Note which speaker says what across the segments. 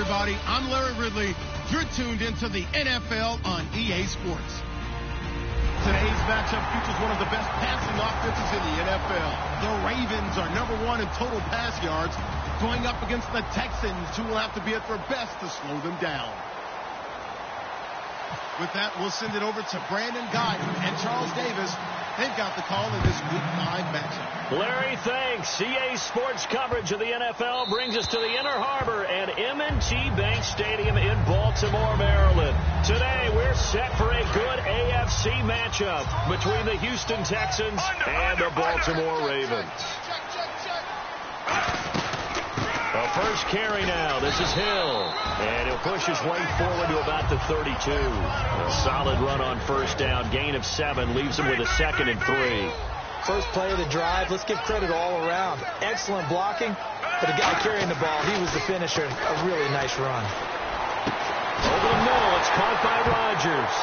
Speaker 1: everybody. I'm Larry Ridley. You're tuned into the NFL on EA Sports. Today's matchup features one of the best passing offenses in the NFL. The Ravens are #1 in total pass yards, going up against the Texans, who will have to be at their best to slow them down. With that, we'll send it over to Brandon Guyton and Charles Davis. They've got the call in this Week 5 matchup.
Speaker 2: Larry, thanks. EA Sports coverage of the NFL brings us to the Inner Harbor at M&T Bank Stadium in Baltimore, Maryland. Today, we're set for a good AFC matchup between the Houston Texans and the Baltimore Ravens. A first carry now. This is Hill. And he'll push his way forward to about the 32. A solid run on first down. Gain of 7. Leaves him with a 2nd and 3.
Speaker 3: First play of the drive. Let's give credit all around. Excellent blocking. But the guy carrying the ball, he was the finisher. A really nice run.
Speaker 2: Over the middle. It's caught by Rodgers.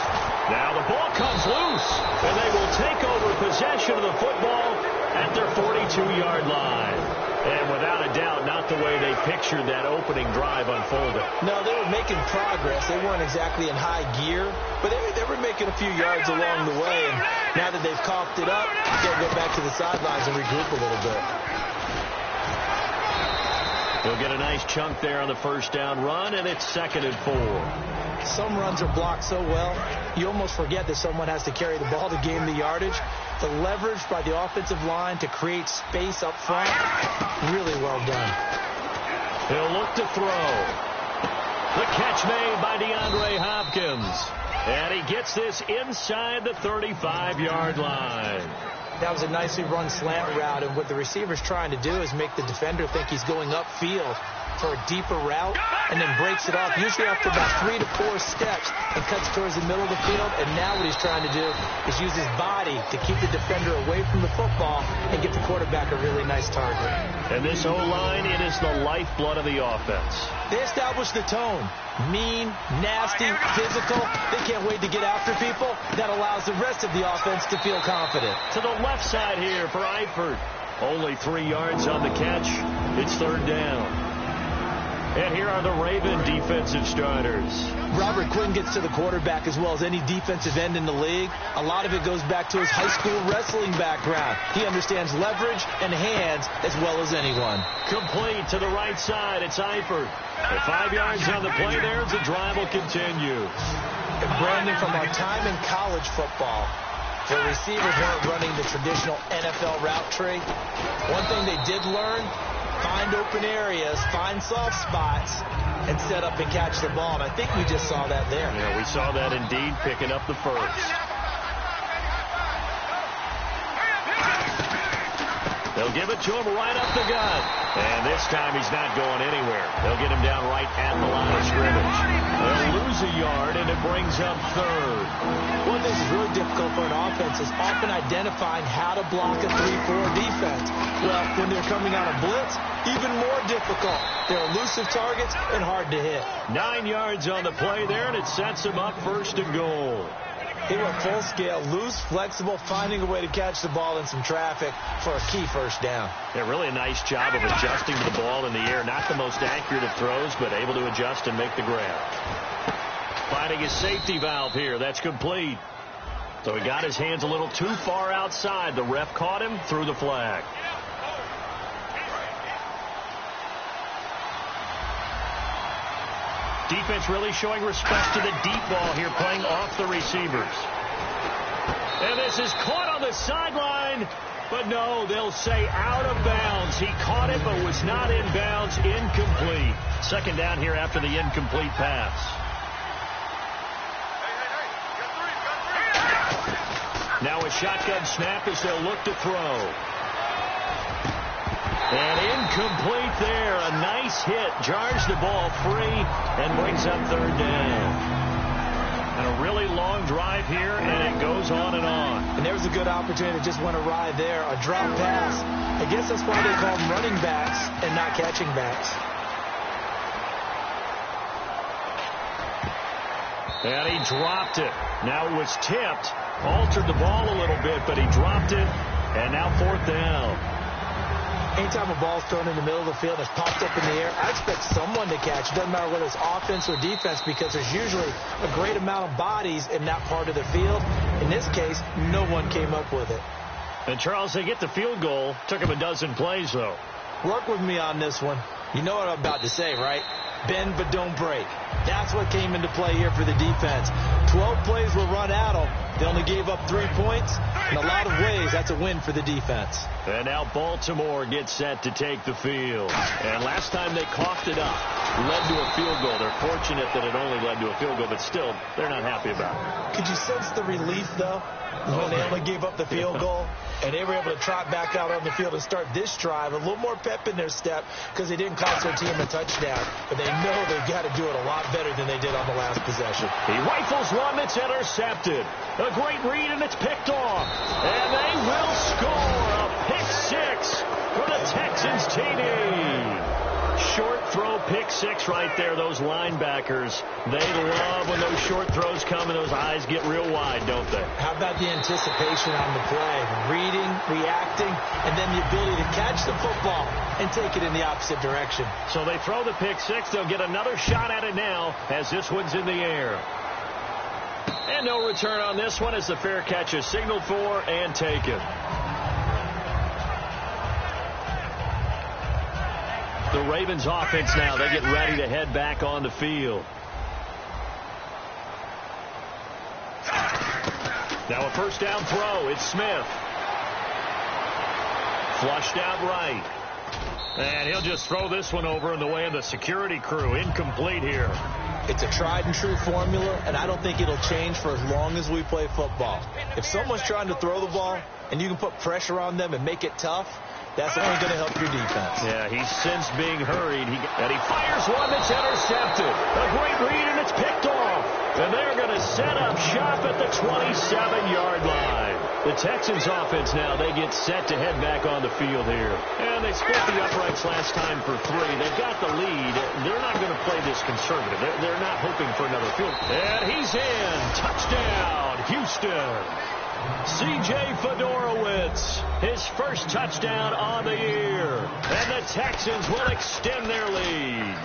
Speaker 2: Now the ball comes loose. And they will take over possession of the football at their 42-yard line. And without a doubt, not the way they pictured that opening drive unfolded.
Speaker 3: No, they were making progress. They weren't exactly in high gear, but they were making a few yards along the way. And now that they've coughed it up, they'll go back to the sidelines and regroup a little bit.
Speaker 2: He'll get a nice chunk there on the first down run, and it's 2nd and 4.
Speaker 3: Some runs are blocked so well, you almost forget that someone has to carry the ball to gain the yardage. The leverage by the offensive line to create space up front, really well done.
Speaker 2: He'll look to throw. The catch made by DeAndre Hopkins. And he gets this inside the 35-yard line.
Speaker 3: That was a nicely run slant route, and what the receiver's trying to do is make the defender think he's going upfield for a deeper route, and then breaks it off, usually after about 3 to 4 steps, and cuts towards the middle of the field. And now what he's trying to do is use his body to keep the defender away from the football and get the quarterback a really nice target.
Speaker 2: And this O-line, it is the lifeblood of the offense.
Speaker 3: They establish the tone. Mean, nasty, physical. They can't wait to get after people. That allows the rest of the offense to feel confident.
Speaker 2: To the left side here for Eifert. Only 3 yards on the catch. It's 3rd down. And here are the Raven defensive starters.
Speaker 3: Robert Quinn gets to the quarterback as well as any defensive end in the league. A lot of it goes back to his high school wrestling background. He understands leverage and hands as well as anyone.
Speaker 2: Complete to the right side. It's Eifert. At 5 yards on the play there, the drive will continue.
Speaker 3: And Brandon, from our time in college football, the receivers weren't running the traditional NFL route tree. One thing they did learn, find open areas, find soft spots, and set up and catch the ball. And I think we just saw that there.
Speaker 2: Yeah, we saw that indeed, picking up the first. They'll give it to him right up the gut. And this time he's not going anywhere. They'll get him down right at the line of scrimmage. They'll lose a yard, and it brings up 3rd.
Speaker 3: One thing that's really difficult for an offense is often identifying how to block a 3-4 defense. Well, when they're coming out of blitz, even more difficult. They're elusive targets and hard to hit.
Speaker 2: 9 yards on the play there, and it sets them up 1st and goal.
Speaker 3: They went full scale, loose, flexible, finding a way to catch the ball in some traffic for a key 1st down.
Speaker 2: Yeah, really a nice job of adjusting to the ball in the air. Not the most accurate of throws, but able to adjust and make the grab. Finding his safety valve here. That's complete. So he got his hands a little too far outside. The ref caught him, threw the flag. Defense really showing respect to the deep ball here, playing off the receivers. And this is caught on the sideline, but no, they'll say out of bounds. He caught it, but was not in bounds. Incomplete. 2nd down here after the incomplete pass. Now a shotgun snap as they'll look to throw. And incomplete there. A nice hit. Jars the ball free and brings up 3rd down. And a really long drive here, and it goes on and on.
Speaker 3: And there was a good opportunity that just went awry there. A drop pass. I guess that's why they call them running backs and not catching backs.
Speaker 2: And he dropped it. Now it was tipped. Altered the ball a little bit, but he dropped it. And now 4th down.
Speaker 3: Anytime a ball's thrown in the middle of the field and it's popped up in the air, I expect someone to catch. It doesn't matter whether it's offense or defense, because there's usually a great amount of bodies in that part of the field. In this case, no one came up with it.
Speaker 2: And Charles, they get the field goal. Took him a dozen plays, though.
Speaker 3: Work with me on this one. You know what I'm about to say, right? Bend but don't break. That's what came into play here for the defense. 12 plays were run at them. They only gave up 3 points. In a lot of ways, that's a win for the defense.
Speaker 2: And now Baltimore gets set to take the field. And last time they coughed it up, led to a field goal. They're fortunate that it only led to a field goal, but still, they're not happy about it.
Speaker 3: Could you sense the relief, though, when they only gave up the field goal? And they were able to trot back out on the field and start this drive. A little more pep in their step because they didn't cost their team a touchdown. But they know they've got to do it a lot better than they did on the last possession.
Speaker 2: He rifles one that's intercepted. A great read, and it's picked off. And they will score a pick 6 for the Texans TD. Short throw, pick 6 right there. Those linebackers, they love when those short throws come and those eyes get real wide, don't they?
Speaker 3: How about the anticipation on the play? Reading, reacting, and then the ability to catch the football and take it in the opposite direction.
Speaker 2: So they throw the pick 6. They'll get another shot at it now as this one's in the air. And no return on this one as the fair catch is signaled for and taken. The Ravens offense now, they get ready to head back on the field. Now a 1st down throw. It's Smith. Flushed out right. And he'll just throw this one over in the way of the security crew. Incomplete here.
Speaker 3: It's a tried and true formula, and I don't think it'll change for as long as we play football. If someone's trying to throw the ball, and you can put pressure on them and make it tough, that's only going to help your defense.
Speaker 2: Yeah, he's since being hurried. And he fires one that's intercepted. A great read, and it's picked off. And they're going to set up shop at the 27-yard line. The Texans offense now, they get set to head back on the field here. And they split the uprights last time for 3. They've got the lead. They're not going to play this conservative. They're not hoping for another field. And he's in. Touchdown, Houston. C.J. Fedorowicz, his first touchdown on the year. And the Texans will extend their lead.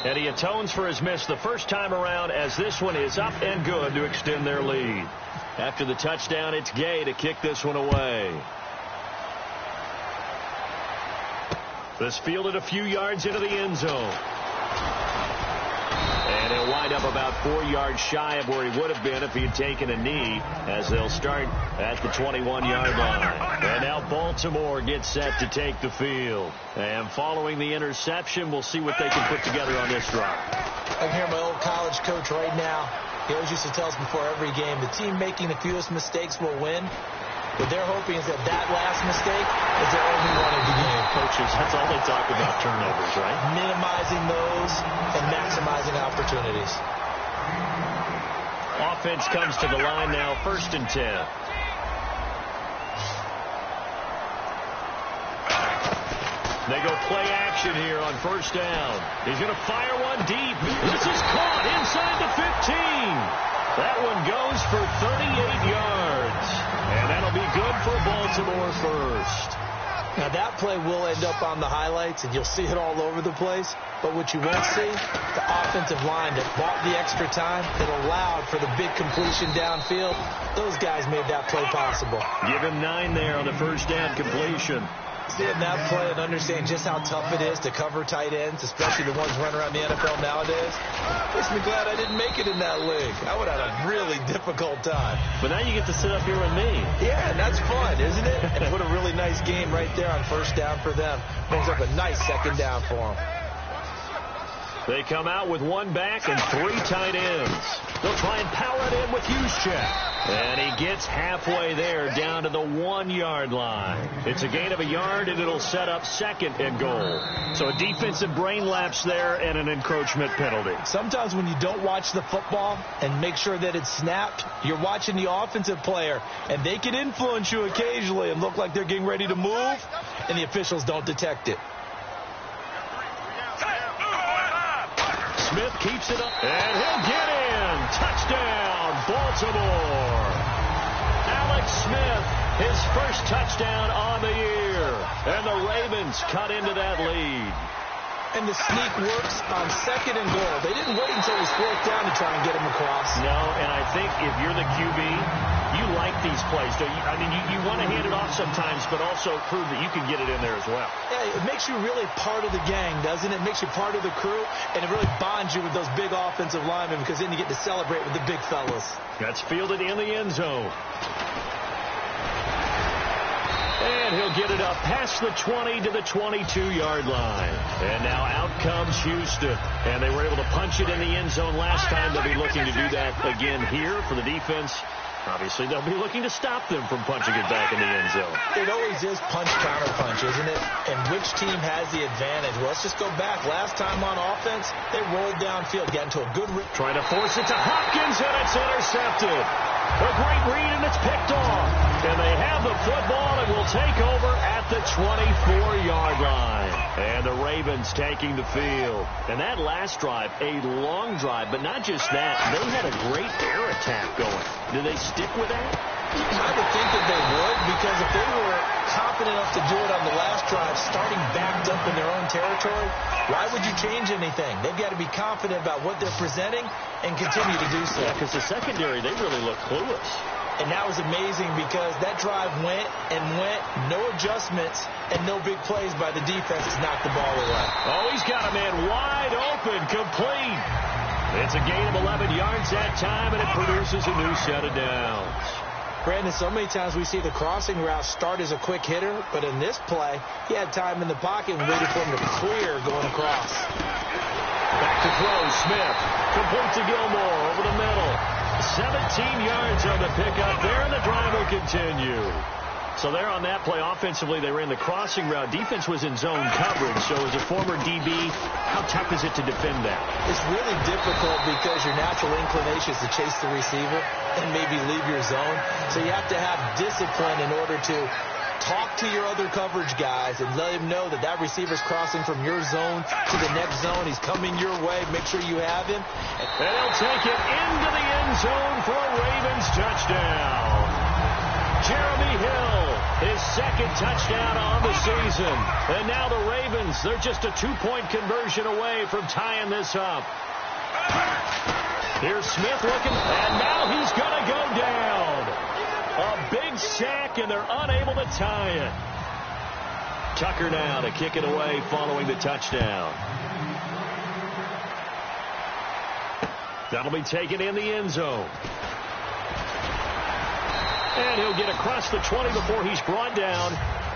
Speaker 2: And he atones for his miss the first time around, as this one is up and good to extend their lead. After the touchdown, it's Gay to kick this one away. This fielded a few yards into the end zone. And he'll wind up about 4 yards shy of where he would have been if he had taken a knee, as they'll start at the 21-yard line. And now Baltimore gets set to take the field. And following the interception, we'll see what they can put together on this drive.
Speaker 3: I can hear my old college coach right now. He always used to tell us before every game, the team making the fewest mistakes will win. What they're hoping is that last mistake is their only one of the game.
Speaker 2: Coaches, that's all they talk about, turnovers, right?
Speaker 3: Minimizing those and maximizing opportunities.
Speaker 2: Offense comes to the line now, 1st and 10. They go play action here on 1st down. He's going to fire one deep. This is caught inside the 15. That one goes for 38 yards. And that'll be good for Baltimore first.
Speaker 3: Now that play will end up on the highlights, and you'll see it all over the place. But what you won't see, the offensive line that bought the extra time, that allowed for the big completion downfield, those guys made that play possible.
Speaker 2: Give him 9 there on the 1st down completion.
Speaker 3: Seeing that play and understand just how tough it is to cover tight ends, especially the ones running around the NFL nowadays, makes me glad I didn't make it in that league. I would have had a really difficult time.
Speaker 2: But now you get to sit up here with me.
Speaker 3: Yeah, and that's fun, isn't it? And put a really nice game right there on 1st down for them. Brings up a nice 2nd down for them.
Speaker 2: They come out with 1 back and 3 tight ends. They'll try and power it in with Juszczyk. And he gets halfway there down to the 1-yard line. It's a gain of a yard, and it'll set up 2nd and goal. So a defensive brain lapse there and an encroachment penalty.
Speaker 3: Sometimes when you don't watch the football and make sure that it's snapped, you're watching the offensive player, and they can influence you occasionally and look like they're getting ready to move, and the officials don't detect it.
Speaker 2: Smith keeps it up, and he'll get in. Touchdown, Baltimore. Alex Smith, his first touchdown on the year. And the Ravens cut into that lead.
Speaker 3: And the sneak works on 2nd and goal. They didn't wait until it was 4th down to try and get him across.
Speaker 2: No, and I think if you're the QB, you like these plays, don't you? I mean, you want to hand it off sometimes, but also prove that you can get it in there as well.
Speaker 3: Yeah, it makes you really part of the gang, doesn't it? It makes you part of the crew, and it really bonds you with those big offensive linemen, because then you get to celebrate with the big fellas.
Speaker 2: That's fielded in the end zone. And he'll get it up past the 20 to the 22-yard line. And now out comes Houston. And they were able to punch it in the end zone last time. They'll be looking to do that again here for the defense. Obviously, they'll be looking to stop them from punching it back in the end zone.
Speaker 3: It always is punch-counter-punch, isn't it? And which team has the advantage? Well, let's just go back. Last time on offense, they rolled downfield, got into a good...
Speaker 2: Trying to force it to Hopkins, and it's intercepted. A great read, and it's picked off. And they have the football and will take over at the 24-yard line. And the Ravens taking the field. And that last drive, a long drive, but not just that. They had a great air attack going. Do they stick with that?
Speaker 3: I would think that they would, because if they were confident enough to do it on the last drive, starting backed up in their own territory, why would you change anything? They've got to be confident about what they're presenting and continue to do so.
Speaker 2: Yeah, because the secondary, they really look clueless.
Speaker 3: And that was amazing, because that drive went and went, no adjustments, and no big plays by the defense to knock the ball away.
Speaker 2: Oh, he's got a man wide open, complete. It's a gain of 11 yards that time, and it produces a new set of downs.
Speaker 3: Brandon, so many times we see the crossing route start as a quick hitter, but in this play, he had time in the pocket and waited for him to clear going across.
Speaker 2: Back to throw, Smith. Complete to Gilmore over the middle. 17 yards on the pickup there, and the drive will continue. So there on that play, offensively, they ran the crossing route. Defense was in zone coverage. So as a former DB, how tough is it to defend that?
Speaker 3: It's really difficult because your natural inclination is to chase the receiver and maybe leave your zone. So you have to have discipline in order to talk to your other coverage guys and let him know that that receiver's crossing from your zone to the next zone. He's coming your way. Make sure you have him.
Speaker 2: And they'll take it into the end zone for a Ravens touchdown. Jeremy Hill, his second touchdown on the season. And now the Ravens, they're just a 2-point conversion away from tying this up. Here's Smith looking, and now he's going to go down. A big sack, and they're unable to tie it. Tucker now to kick it away following the touchdown. That'll be taken in the end zone. And he'll get across the 20 before he's brought down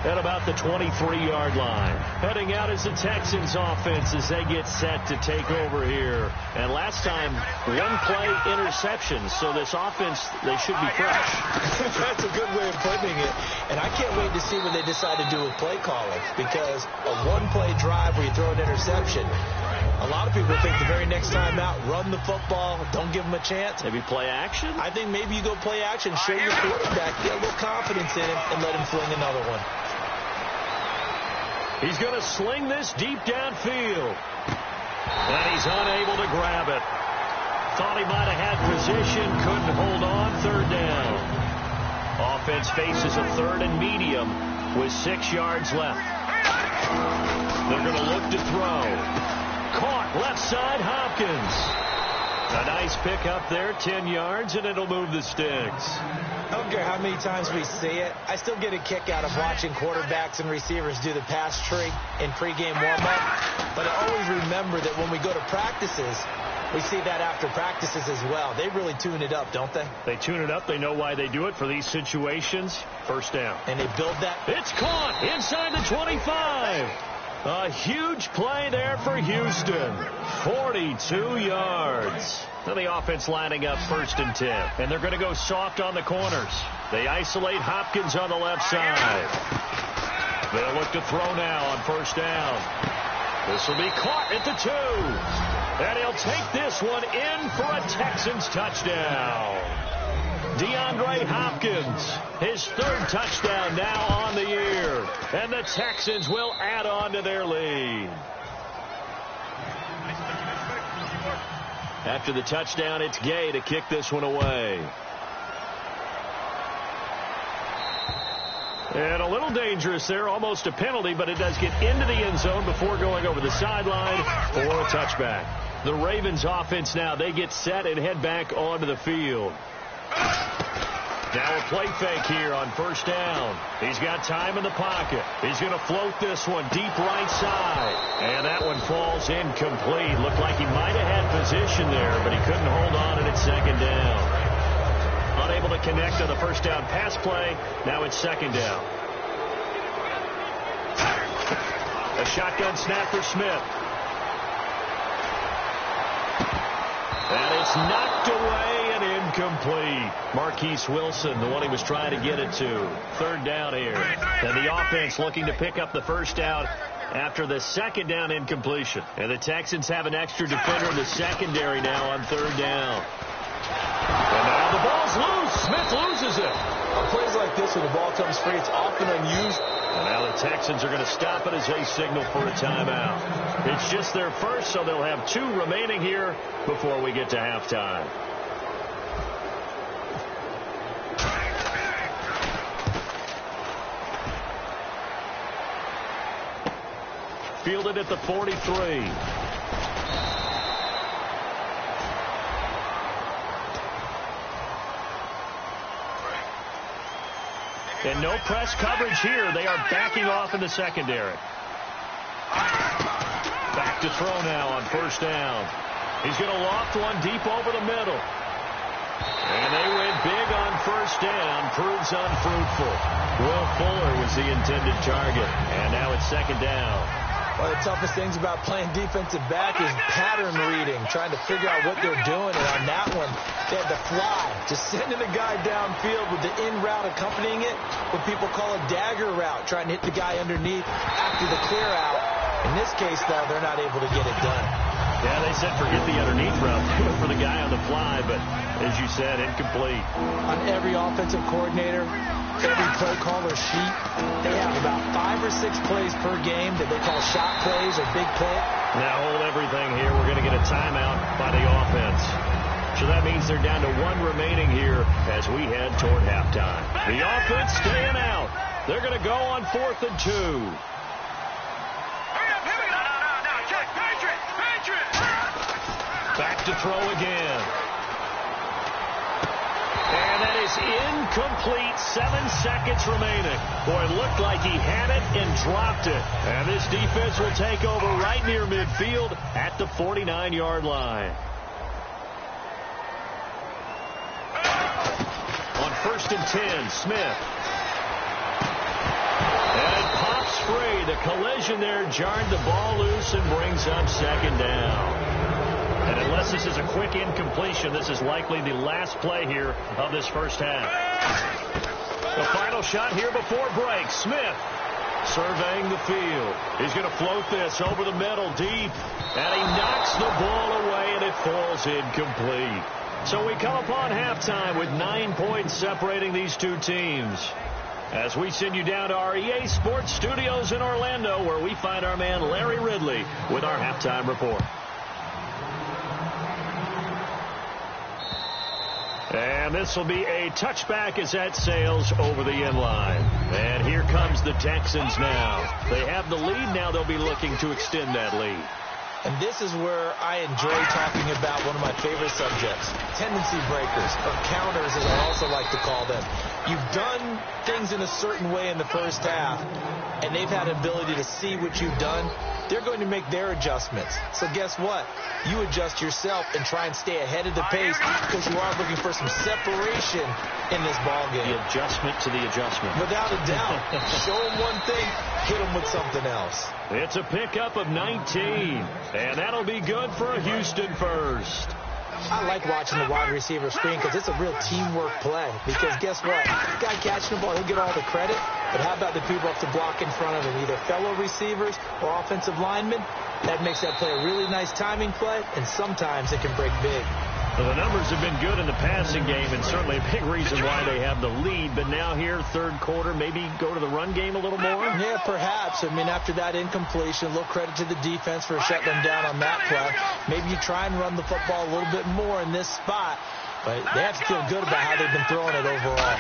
Speaker 2: at about the 23-yard line. Heading out is the Texans offense as they get set to take over here. And last time, one-play interception. So this offense, they should be fresh.
Speaker 3: That's a good way of putting it. And I can't wait to see what they decide to do with play calling. Because a one-play drive where you throw an interception, a lot of people think the very next time out, run the football, don't give them a chance.
Speaker 2: Maybe play action?
Speaker 3: I think maybe you go play action, show your quarterback, get a little confidence in him, and let him fling another one.
Speaker 2: He's going to sling this deep downfield. And he's unable to grab it. Thought he might have had position, couldn't hold on, third down. Offense faces a third and medium with 6 yards left. They're going to look to throw. Caught left side, Hopkins. A nice pick up there, 10 yards, and it'll move the sticks.
Speaker 3: I don't care how many times we see it. I still get a kick out of watching quarterbacks and receivers do the pass tree in pregame warm-up. But I always remember that when we go to practices, we see that after practices as well. They really tune it up, don't they?
Speaker 2: They tune it up. They know why they do it for these situations. First down.
Speaker 3: And they build that.
Speaker 2: It's caught inside the 25. A huge play there for Houston. 42 yards. Now the offense lining up 1st and 10. And they're going to go soft on the corners. They isolate Hopkins on the left side. They'll look to throw now on 1st down. This will be caught at the 2. And he'll take this one in for a Texans touchdown. DeAndre Hopkins, his 3rd touchdown now on the year. And the Texans will add on to their lead. After the touchdown, it's Gay to kick this one away. And a little dangerous there, almost a penalty, but it does get into the end zone before going over the sideline for a touchback. The Ravens offense now, they get set and head back onto the field. Now a play fake here on 1st down. He's got time in the pocket. He's going to float this one deep right side. And that one falls incomplete. Looked like he might have had position there, but he couldn't hold on, and it's 2nd down. Unable to connect on the 1st down pass play. Now it's 2nd down. A shotgun snap for Smith. And it's knocked away and incomplete. Marquise Wilson, the one he was trying to get it to. 3rd down here. And the offense looking to pick up the 1st down after the 2nd down incompletion. And the Texans have an extra defender in the secondary now on 3rd down. And now the ball's loose. Smith loses it.
Speaker 3: On plays like this, when the ball comes free, it's often unused.
Speaker 2: And now the Texans are going to stop it as they signal for a timeout. It's just their first, so they'll have 2 remaining here before we get to halftime. Fielded at the 43. And no press coverage here. They are backing off in the secondary. Back to throw now on 1st down. He's going to loft one deep over the middle. And they went big on 1st down. Proves unfruitful. Will Fuller was the intended target. And now it's 2nd down.
Speaker 3: One of the toughest things about playing defensive back is pattern reading, trying to figure out what they're doing. And on that one, they had to fly, just sending a guy downfield with the in route accompanying it, what people call a dagger route, trying to hit the guy underneath after the clear out. In this case, though, they're not able to get it done.
Speaker 2: Yeah, they said forget the underneath route for the guy on the fly, but as you said, incomplete.
Speaker 3: On every offensive coordinator, every play caller sheet, they have about 5 or 6 plays per game that they call shot plays or big play.
Speaker 2: Now hold everything here. We're going to get a timeout by the offense. So that means they're down to 1 remaining here as we head toward halftime. The offense staying out. They're going to go on 4th and 2. Back to throw again. And that is incomplete. 7 seconds remaining. Boy, it looked like he had it and dropped it. And this defense will take over right near midfield at the 49-yard line. On 1st and 10, Smith. And it pops free. The collision there jarred the ball loose and brings up 2nd down. And unless this is a quick incompletion, this is likely the last play here of this first half. The final shot here before break. Smith surveying the field. He's going to float this over the middle deep. And he knocks the ball away, and it falls incomplete. So we come upon halftime with 9 points separating these two teams. As we send you down to our EA Sports Studios in Orlando, where we find our man Larry Ridley with our halftime report. And this will be a touchback as that sails over the end line. And here comes the Texans now. They have the lead. Now they'll be looking to extend that lead.
Speaker 3: And this is where I enjoy talking about one of my favorite subjects, tendency breakers, or counters as I also like to call them. You've done things in a certain way in the first half, and they've had an ability to see what you've done. They're going to make their adjustments. So guess what? You adjust yourself and try and stay ahead of the pace because you are looking for some separation in this ball game.
Speaker 2: The adjustment to the adjustment.
Speaker 3: Without a doubt. Show them one thing, hit them with something else.
Speaker 2: It's a pickup of 19, and that'll be good for a Houston first.
Speaker 3: I like watching the wide receiver screen because it's a real teamwork play. Because guess what? The guy catching the ball, he'll get all the credit. But how about the people up to block in front of him, either fellow receivers or offensive linemen? That makes that play a really nice timing play, and sometimes it can break big.
Speaker 2: Well, the numbers have been good in the passing game, and certainly a big reason why they have the lead. But now here, third quarter, maybe go to the run game a little more?
Speaker 3: Yeah, perhaps. I mean, after that incompletion, a little credit to the defense for shutting them down on that play. Maybe you try and run the football a little bit more in this spot, but they have to feel good about how they've been throwing it overall.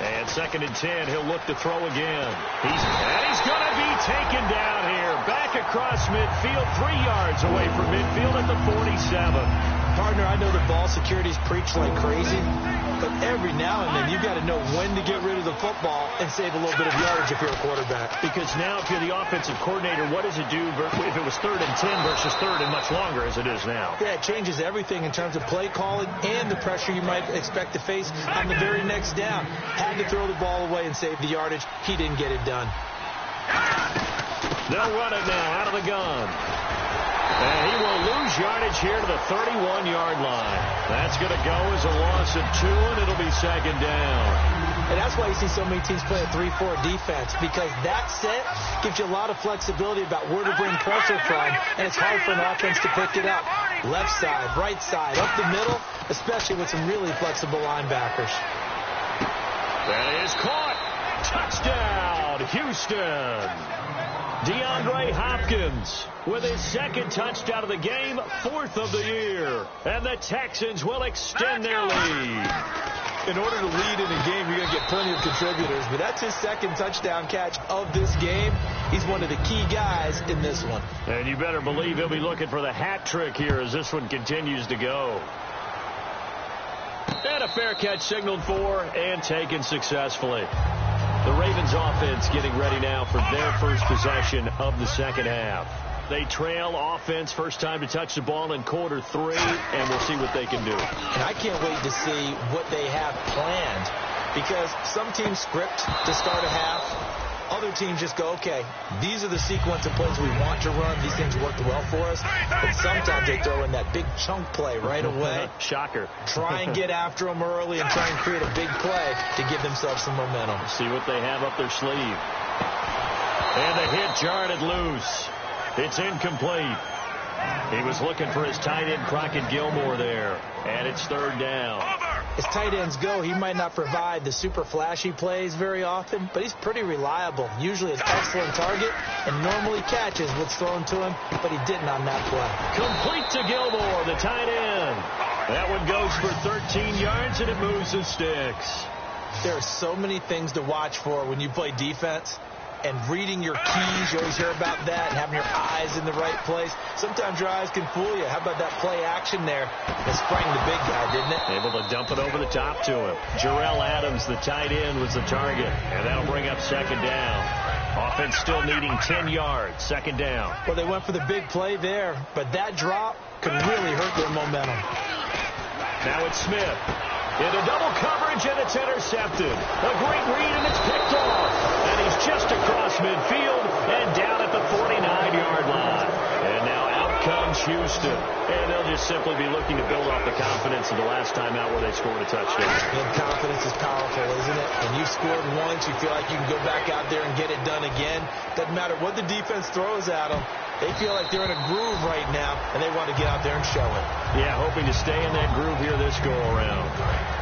Speaker 2: And 2nd and 10, he'll look to throw again. He's going to be taken down here. Back across midfield, 3 yards away from midfield at the 47.
Speaker 3: Partner, I know the ball security's preached like crazy, but every now and then you've got to know when to get rid of the football and save a little bit of yardage if you're a quarterback.
Speaker 2: Because now if you're the offensive coordinator, what does it do if it was 3rd and 10 versus 3rd and much longer as it is now?
Speaker 3: Yeah, it changes everything in terms of play calling and the pressure you might expect to face on the very next down. Had to throw the ball away and save the yardage. He didn't get it done.
Speaker 2: They'll run it now out of the gun. And he will lose yardage here to the 31-yard line. That's going to go as a loss of 2, and it'll be 2nd down.
Speaker 3: And that's why you see so many teams play a 3-4 defense, because that set gives you a lot of flexibility about where to bring pressure from, and it's hard for an offense to pick it up. Left side, right side, up the middle, especially with some really flexible linebackers.
Speaker 2: That is caught. Touchdown, Houston. DeAndre Hopkins with his 2nd touchdown of the game, 4th of the year. And the Texans will extend their lead. In order to lead in a game, you're going to get plenty of contributors. But that's his 2nd touchdown catch of this game. He's one of the key guys in this one. And you better believe he'll be looking for the hat trick here as this one continues to go. And a fair catch signaled for and taken successfully. The Ravens offense getting ready now for their first possession of the second half. They trail offense, first time to touch the ball in quarter 3, and we'll see what they can do. And I can't wait to see what they have planned, because some teams script to start a half,
Speaker 3: Other teams just go, okay, these are the sequence of plays we want to run. These things worked well for us. But sometimes they throw in that big chunk play right away.
Speaker 2: Shocker.
Speaker 3: Try and get after them early and try and create a big play to give themselves some momentum.
Speaker 2: See what they have up their sleeve. And the hit jarred it loose. It's incomplete. He was looking for his tight end, Crockett Gilmore, there. And it's third down.
Speaker 3: As tight ends go, he might not provide the super flashy plays very often, but he's pretty reliable. Usually an excellent target and normally catches what's thrown to him, but he didn't on that play.
Speaker 2: Complete to Gilmore, the tight end. That one goes for 13 yards, and it moves the sticks.
Speaker 3: There are so many things to watch for when you play defense. And reading your keys, you always hear about that, and having your eyes in the right place. Sometimes your eyes can fool you. How about that play action there? It sprang the big guy, didn't it?
Speaker 2: Able to dump it over the top to him. Jarrell Adams, the tight end, was the target. And that'll bring up second down. Offense still needing 10 yards. Second down.
Speaker 3: Well, they went for the big play there, but that drop could really hurt their momentum.
Speaker 2: Now it's Smith. Into double coverage, and it's intercepted. A great read, and it's picked off. And he's just across midfield and down at the 49-yard line. And now out comes Houston. And they'll just simply be looking to build off the confidence of the last time out where they scored a touchdown.
Speaker 3: And confidence is powerful, isn't it? When you scored once, you feel like you can go back out there and get it done again. Doesn't matter what the defense throws at them. They feel like they're in a groove right now, and they want to get out there and show it.
Speaker 2: Yeah, hoping to stay in that groove here this go-around.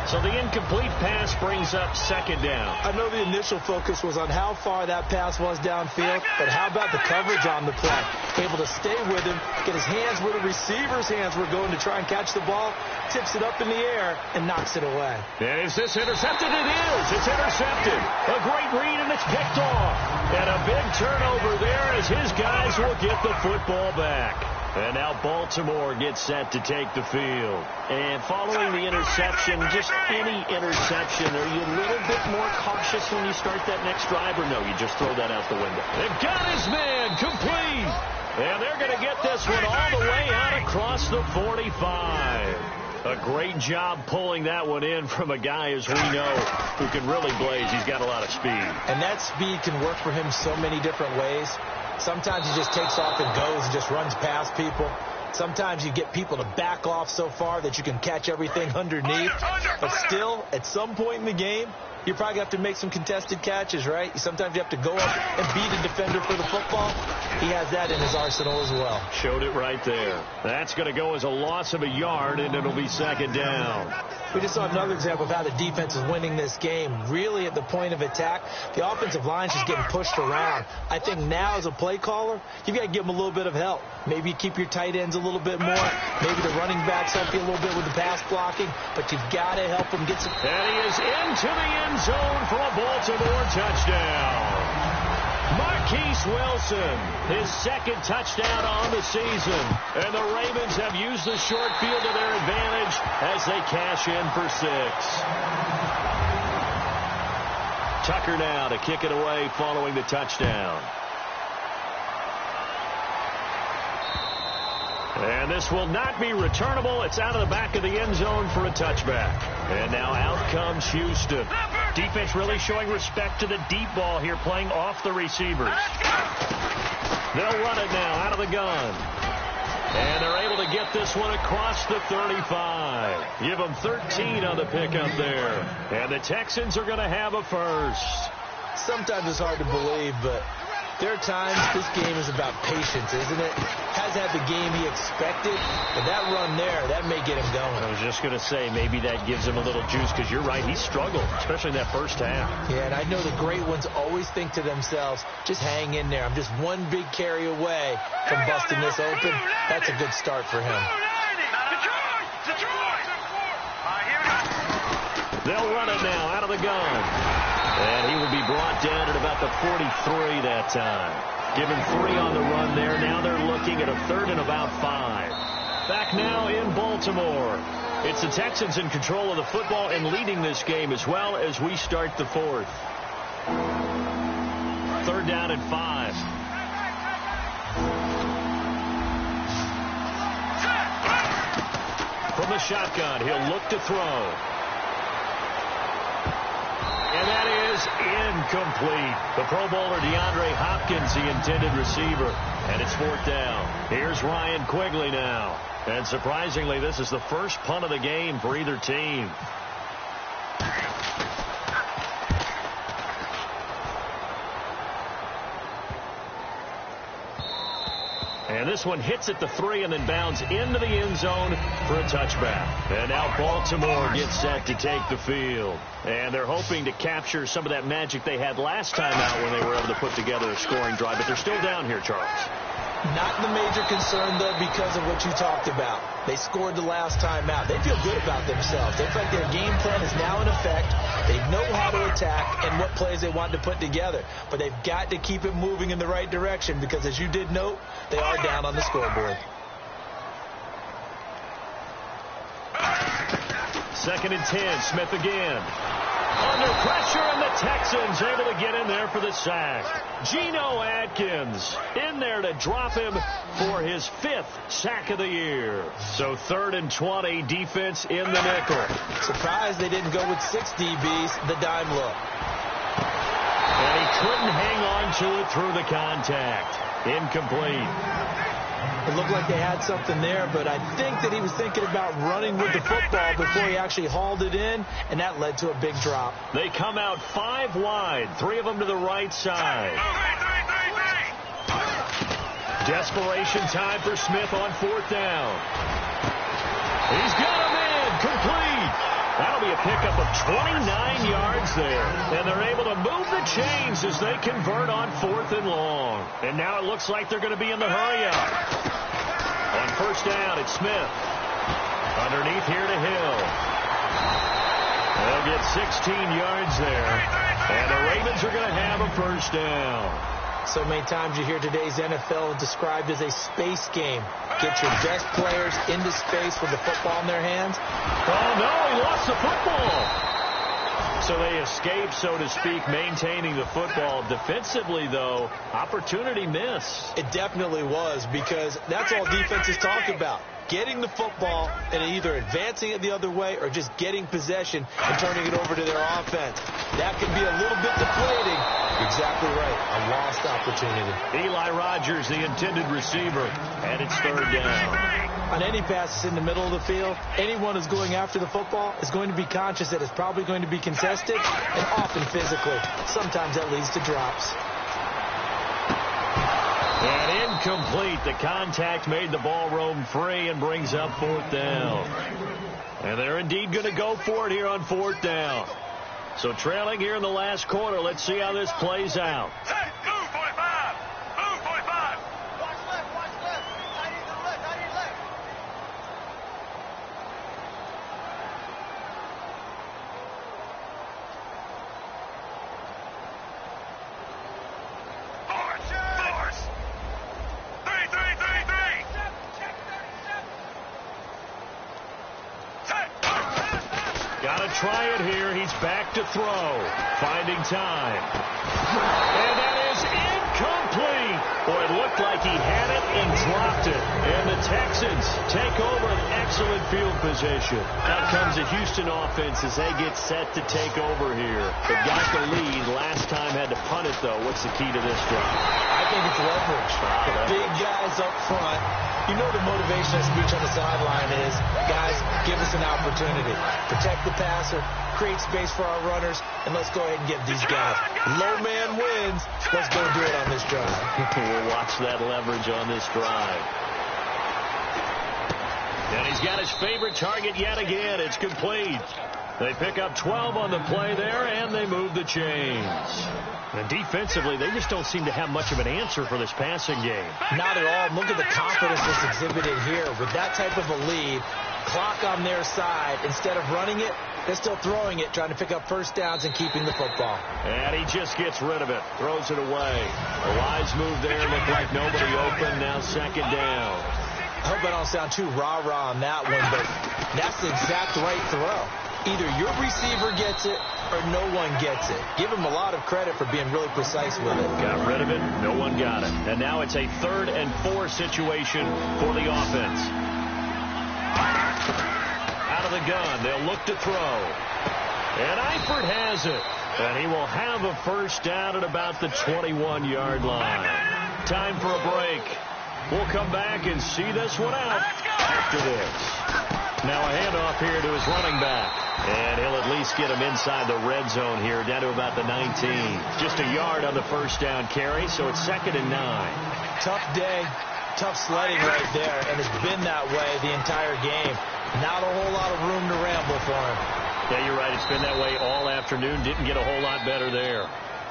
Speaker 2: So the incomplete pass brings up second down.
Speaker 3: I know the initial focus was on how far that pass was downfield, but how about the coverage on the play? Able to stay with him, get his hands where the receiver's hands were going to try and catch the ball, tips it up in the air, and knocks it away.
Speaker 2: And is this intercepted? It is. It's intercepted. A great read, and it's picked off. And a big turnover there as his guys will get the football back. And now Baltimore gets set to take the field. And following the interception, just any interception, are you a little bit more cautious when you start that next drive, or no, you just throw that out the window? They've got his man complete. And they're going to get this one all the way out across the 45. A great job pulling that one in from a guy, as we know, who can really blaze. He's got a lot of speed.
Speaker 3: And that speed can work for him so many different ways. Sometimes he just takes off and goes and just runs past people. Sometimes you get people to back off so far that you can catch everything underneath. But still, at some point in the game, you probably have to make some contested catches, right? Sometimes you have to go up and beat a defender for the football. He has that in his arsenal as well.
Speaker 2: Showed it right there. That's going to go as a loss of a yard, and it'll be second down.
Speaker 3: We just saw another example of how the defense is winning this game. Really at the point of attack, the offensive line's just getting pushed around. I think now as a play caller, you've got to give them a little bit of help. Maybe keep your tight ends a little bit more. Maybe the running backs help you a little bit with the pass blocking. But you've got to help them get some.
Speaker 2: And he is into the end zone for a Baltimore touchdown. Marquise Wilson, his second touchdown on the season. And the Ravens have used the short field to their advantage as they cash in for 6. Tucker now to kick it away following the touchdown. And this will not be returnable. It's out of the back of the end zone for a touchback. And now out comes Houston. Defense really showing respect to the deep ball here, playing off the receivers. They'll run it now out of the gun. And they're able to get this one across the 35. Give them 13 on the pickup there. And the Texans are going to have a first.
Speaker 3: Sometimes it's hard to believe, but there are times this game is about patience, isn't it? Hasn't had the game he expected, but that run there, that may get him going.
Speaker 2: I was just going to say, maybe that gives him a little juice, because you're right, he struggled, especially in that first half.
Speaker 3: Yeah, and I know the great ones always think to themselves, just hang in there. I'm just one big carry away from busting this open. That's a good start for him.
Speaker 2: They'll run it now out of the gun. And he will be brought down at about the 43 that time. Given 3 on the run there. Now they're looking at a third and about 5. Back now in Baltimore. It's the Texans in control of the football and leading this game as well as we start the 4th. Third down and 5. From the shotgun, he'll look to throw. And that is incomplete. The Pro Bowler DeAndre Hopkins, the intended receiver. And it's 4th down. Here's Ryan Quigley now. And surprisingly, this is the first punt of the game for either team. And this one hits at the 3 and then bounds into the end zone for a touchback. And now Baltimore gets set to take the field. And they're hoping to capture some of that magic they had last time out when they were able to put together a scoring drive. But they're still down here, Charles.
Speaker 3: Not the major concern, though, because of what you talked about. They scored the last time out. They feel good about themselves. They feel like their game plan is now in effect. They know how to attack and what plays they want to put together. But they've got to keep it moving in the right direction because, as you did note, they are down on the scoreboard.
Speaker 2: 2nd and 10, Smith again. Under pressure, and the Texans able to get in there for the sack. Geno Atkins in there to drop him for his 5th sack of the year. So 3rd and 20, defense in the nickel.
Speaker 3: Surprised they didn't go with 6 DBs, the dime look.
Speaker 2: And he couldn't hang on to it through the contact. Incomplete.
Speaker 3: It looked like they had something there, but I think that he was thinking about running with the football before he actually hauled it in, and that led to a big drop.
Speaker 2: They come out 5 wide, 3 of them to the right side. Desperation time for Smith on 4th down. He's got him in, complete. That'll be a pickup of 29 yards there. And they're able to move the chains as they convert on 4th and long. And now it looks like they're going to be in the hurry-up. On 1st down, it's Smith. Underneath here to Hill. They'll get 16 yards there. And the Ravens are going to have a 1st down.
Speaker 3: So many times you hear today's NFL described as a space game. Get your best players into space with the football in their hands.
Speaker 2: Oh, no, he lost the football. So they escape, so to speak, maintaining the football. Defensively, though, opportunity miss.
Speaker 3: It definitely was, because that's all defenses talk about. Getting the football and either advancing it the other way or just getting possession and turning it over to their offense. That can be a little bit deflating. Exactly right. A lost opportunity.
Speaker 2: Eli Rogers, the intended receiver, and it's 3rd down.
Speaker 3: On any passes in the middle of the field, anyone who's going after the football is going to be conscious that it's probably going to be contested and often physically. Sometimes that leads to drops.
Speaker 2: And incomplete. The contact made the ball roam free and brings up 4th down. And they're indeed going to go for it here on 4th down. So trailing here in the last quarter. Let's see how this plays out. Try it here. He's back to throw. Finding time. And that is incomplete. Boy, it looked like he had it and dropped it. And the Texans take over an excellent field position. Out comes the Houston offense as they get set to take over here. They got the lead. Last time had to punt it, though. What's the key to this drive?
Speaker 3: I think it's leverage. The big guys up front. You know the motivational speech on the sideline is, guys, give us an opportunity. Protect the passer, create space for our runners, and let's go ahead and get these guys. Low man wins. Let's go do it on this drive.
Speaker 2: We'll watch that leverage on this drive. And he's got his favorite target yet again. It's complete. They pick up 12 on the play there, and they move the chains. And defensively, they just don't seem to have much of an answer for this passing game.
Speaker 3: Not at all. Look at the confidence that's exhibited here. With that type of a lead, clock on their side, instead of running it, they're still throwing it, trying to pick up 1st downs and keeping the football.
Speaker 2: And he just gets rid of it, throws it away. A wise move there, looked like nobody open, now 2nd down.
Speaker 3: I hope I don't sound too rah-rah on that one, but that's the exact right throw. Either your receiver gets it or no one gets it. Give him a lot of credit for being really precise with it.
Speaker 2: Got rid of it. No one got it. And now it's a 3rd and 4 situation for the offense. Out of the gun. They'll look to throw. And Eifert has it. And he will have a first down at about the 21-yard line. Time for a break. We'll come back and see this one out after this. Now a handoff here to his running back. And he'll at least get him inside the red zone here, down to about the 19. Just a yard on the first down carry, so it's 2nd and 9.
Speaker 3: Tough day, tough sledding right there, and it's been that way the entire game. Not a whole lot of room to ramble for him.
Speaker 2: Yeah, you're right. It's been that way all afternoon. Didn't get a whole lot better there.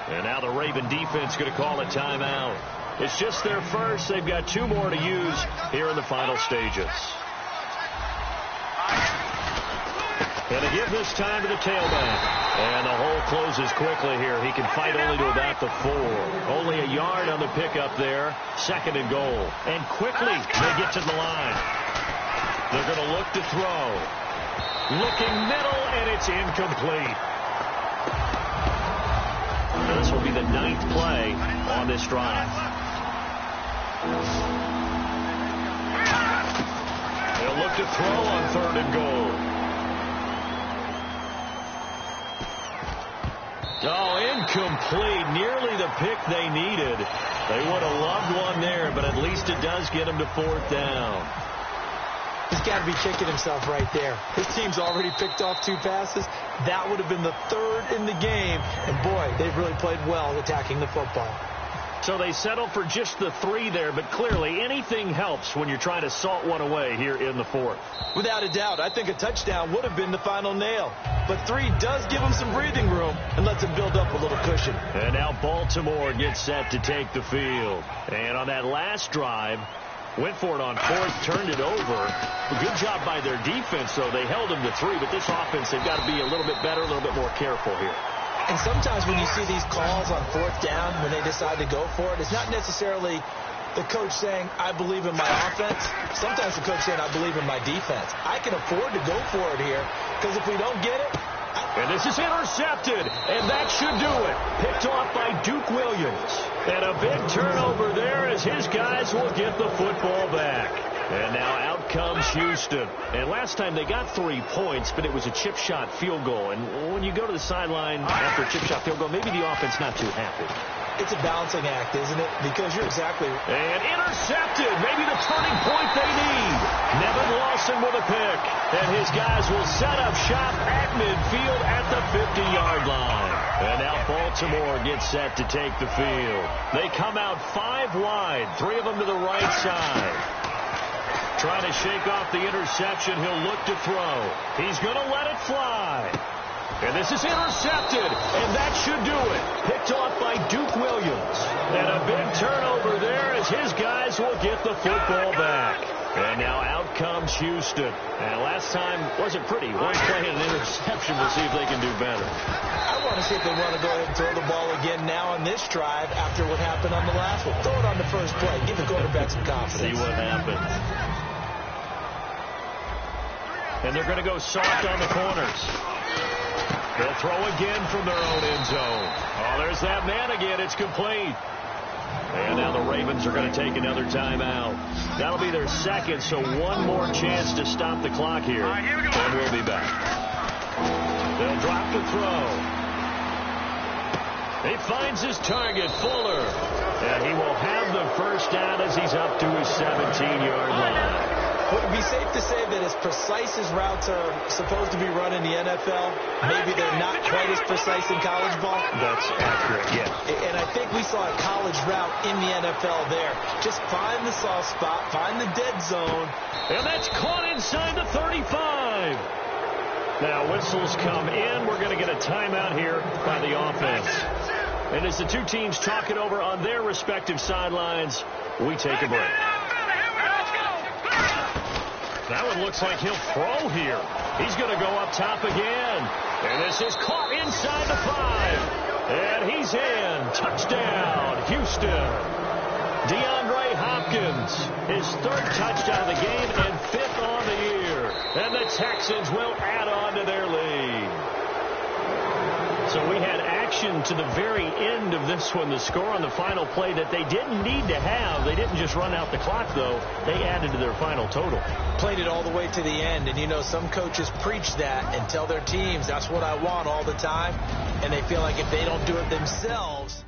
Speaker 2: And now the Raven defense going to call a timeout. It's just their first. They've got 2 more to use here in the final stages. And to give this time to the tailback. And the hole closes quickly here. He can fight only to about the 4. Only a yard on the pickup there. 2nd and goal. And quickly they get to the line. They're going to look to throw. Looking middle, and it's incomplete. Now this will be the 9th play on this drive. They'll look to throw on 3rd and goal. Oh, incomplete. Nearly the pick they needed. They would have loved one there, but at least it does get them to 4th down.
Speaker 3: He's got to be kicking himself right there. His team's already picked off 2 passes. That would have been the 3rd in the game. And, boy, they've really played well attacking the football.
Speaker 2: So they settle for just the 3 there, but clearly anything helps when you're trying to salt one away here in the 4th.
Speaker 3: Without a doubt, I think a touchdown would have been the final nail. But 3 does give them some breathing room and lets them build up a little cushion.
Speaker 2: And now Baltimore gets set to take the field. And on that last drive, went for it on 4th, turned it over. A good job by their defense, though. They held them to 3, but this offense, they've got to be a little bit better, a little bit more careful here.
Speaker 3: And sometimes when you see these calls on 4th down, when they decide to go for it, it's not necessarily the coach saying, I believe in my offense. Sometimes the coach saying, I believe in my defense. I can afford to go for it here, because if we don't get it,
Speaker 2: and this is intercepted, and that should do it. Picked off by Duke Williams. And a big turnover there as his guys will get the football back. And now out comes Houston. And last time they got 3 points, but it was a chip shot field goal. And when you go to the sideline after a chip shot field goal, maybe the offense not too happy.
Speaker 3: It's a balancing act, isn't it? Because you're exactly right.
Speaker 2: And intercepted. Maybe the turning point they need. Nevin Lawson with a pick. And his guys will set up shop at midfield at the 50-yard line. And now Baltimore gets set to take the field. They come out 5 wide. 3 of them to the right side. Trying to shake off the interception. He'll look to throw. He's going to let it fly. And this is intercepted, and that should do it. Picked off by Duke Williams. And a big turnover there as his guys will get the football back. And now out comes Houston. And last time wasn't pretty. One play and an interception. We'll see if they can do better.
Speaker 3: I want to see if they want to go ahead and throw the ball again now on this drive after what happened on the last one. Throw it on the first play. Give the quarterback some confidence.
Speaker 2: See what happens. And they're going to go soft on the corners. They'll throw again from their own end zone. Oh, there's that man again. It's complete. And now the Ravens are going to take another timeout. That'll be their 2nd, so 1 more chance to stop the clock here. And we'll be back. They'll drop the throw. He finds his target, Fuller. And he will have the first down as he's up to his 17-yard line.
Speaker 3: Would it be safe to say that as precise as routes are supposed to be run in the NFL, maybe they're not quite as precise in college ball?
Speaker 2: That's accurate, yeah.
Speaker 3: And I think we saw a college route in the NFL there. Just find the soft spot, find the dead zone.
Speaker 2: And that's caught inside the 35. Now whistles come in. We're going to get a timeout here by the offense. And as the 2 teams talk it over on their respective sidelines, we take a break. That one looks like he'll throw here. He's going to go up top again. And this is caught inside the 5. And he's in. Touchdown, Houston. DeAndre Hopkins, his 3rd touchdown of the game and 5th on the year. And the Texans will add on to their lead. So we had connection to the very end of this one. The score on the final play that they didn't need to have. They didn't just run out the clock, though. They added to their final total.
Speaker 3: Played it all the way to the end. And, you know, some coaches preach that and tell their teams, that's what I want all the time. And they feel like if they don't do it themselves,